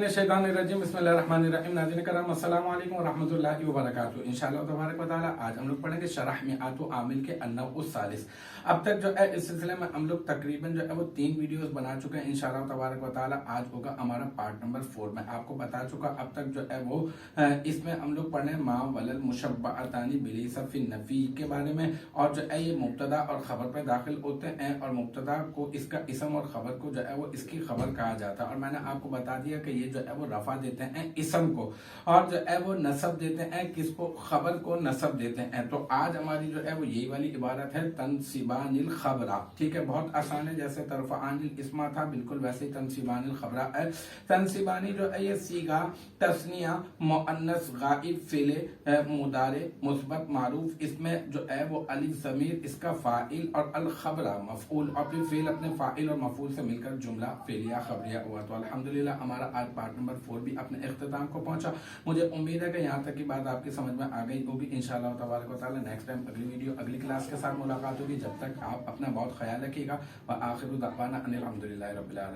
बिस्मिल्लाहिर्रहमानिर्रहीम बिस्मिल्लाहिर्रहमानिर्रहीम। नाज़रीन करम अस्सलामु अलैकुम वरहमतुल्लाहि वबरकातुहू। इंशाअल्लाह तबारक व तआला आज हम लोग पढ़ेंगे शरह मिआतु आमिल के अन्नउस सालिस। अब तक जो है इस सिलसिले में हम लोग तकरीबन जो है वो 3 वीडियोस बना चुके हैं। इंशाअल्लाह तबारक व तआला आज होगा हमारा पार्ट नंबर 4। मैं आपको बता चुका अब तक जो है वो इसमें हम लोग पढ़े मा वलल मुशब्बअतानी बिलिसफिन नफी के बारे में, और जो है ये मुब्तदा और खबर पे दाखिल होते हैं, और मुब्तदा को इसका इसम और खबर को जो है वो इसकी खबर कहा जाता है। और मैंने आपको बता दिया कि ये जो है वो रफा देते हैं इसम को, और जो है वो नसब देते हैं किसको, खबर को नसब देते हैं। तो आज हमारी जो है वो यही वाली इबारत है तनसीबानिल खबरा। ठीक है, बहुत आसान है, जैसे तरफानिल इस्मा था बिल्कुल वैसे ही तनसीबानिल खबरा है। तनसीबानी जो है ये सीगा तस्निया मुअन्नस गाइब फेले मुदारे मुस्बत मारूफ, इसमें जो है वो अलिफ ज़मीर इसका फाइल और अल खबरा मफऊल, और फिर फेल अपने फाइल और मफऊल से मिलकर जुमला फेलिया खबरिया हुआ। तो अल्हम्दुलिल्लाह हमारा आज पार्ट नंबर 4 भी अपने इख्तिताम को पहुंचा। मुझे उम्मीद है कि यहाँ तक की बात आपकी समझ में आ गई होगी। इंशाअल्लाह तबारक व तआला नेक्स्ट टाइम अगली वीडियो अगली क्लास के साथ मुलाकात होगी। जब तक आप अपना बहुत ख्याल रखिएगा। व आखिरु दअवाना अनिल हम्दुलिल्लाहि रब्बिल आलमीन।